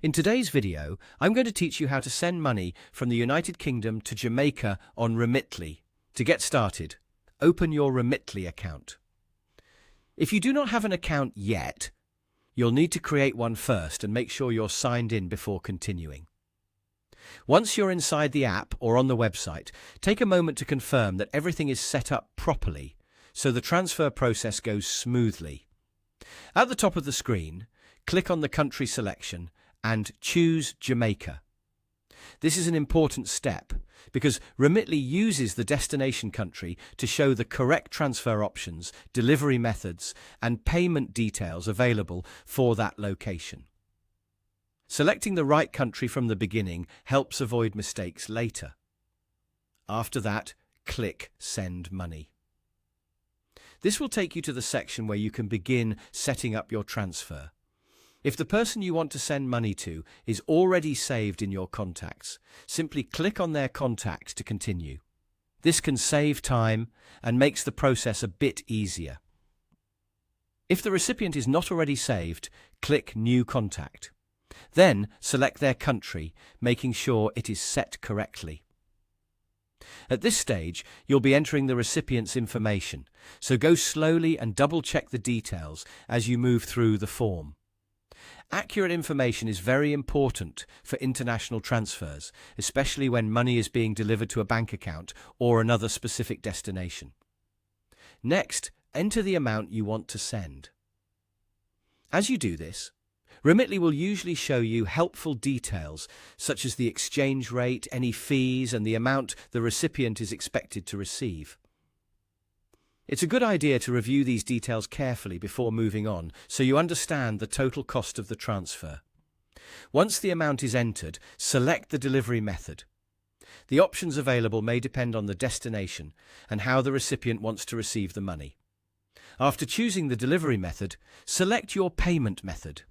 In today's video, I'm going to teach you how to send money from the United Kingdom to Jamaica on Remitly. To get started, open your Remitly account. If you do not have an account yet, you'll need to create one first and make sure you're signed in before continuing. Once you're inside the app or on the website, take a moment to confirm that everything is set up properly so the transfer process goes smoothly. At the top of the screen, click on the country selection and choose Jamaica. This is an important step because Remitly uses the destination country to show the correct transfer options, delivery methods, and payment details available for that location. Selecting the right country from the beginning helps avoid mistakes later. After that, click Send Money. This will take you to the section where you can begin setting up your transfer. If the person you want to send money to is already saved in your contacts, simply click on their contact to continue. This can save time and makes the process a bit easier. If the recipient is not already saved, click New Contact. Then select their country, making sure it is set correctly. At this stage, you'll be entering the recipient's information, so go slowly and double-check the details as you move through the form. Accurate information is very important for international transfers, especially when money is being delivered to a bank account or another specific destination. Next, enter the amount you want to send. As you do this, Remitly will usually show you helpful details such as the exchange rate, any fees, and the amount the recipient is expected to receive. It's a good idea to review these details carefully before moving on so you understand the total cost of the transfer. Once the amount is entered, select the delivery method. The options available may depend on the destination and how the recipient wants to receive the money. After choosing the delivery method, select your payment method.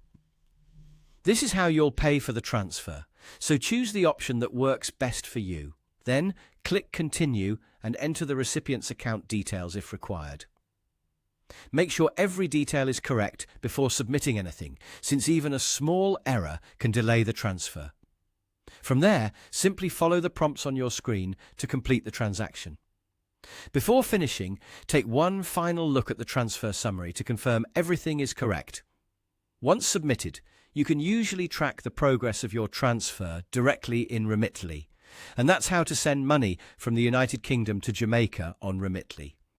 This is how you'll pay for the transfer, so choose the option that works best for you. Then, click Continue and enter the recipient's account details if required. Make sure every detail is correct before submitting anything, since even a small error can delay the transfer. From there, simply follow the prompts on your screen to complete the transaction. Before finishing, take one final look at the transfer summary to confirm everything is correct. Once submitted, you can usually track the progress of your transfer directly in Remitly. And that's how to send money from the United Kingdom to Jamaica on Remitly.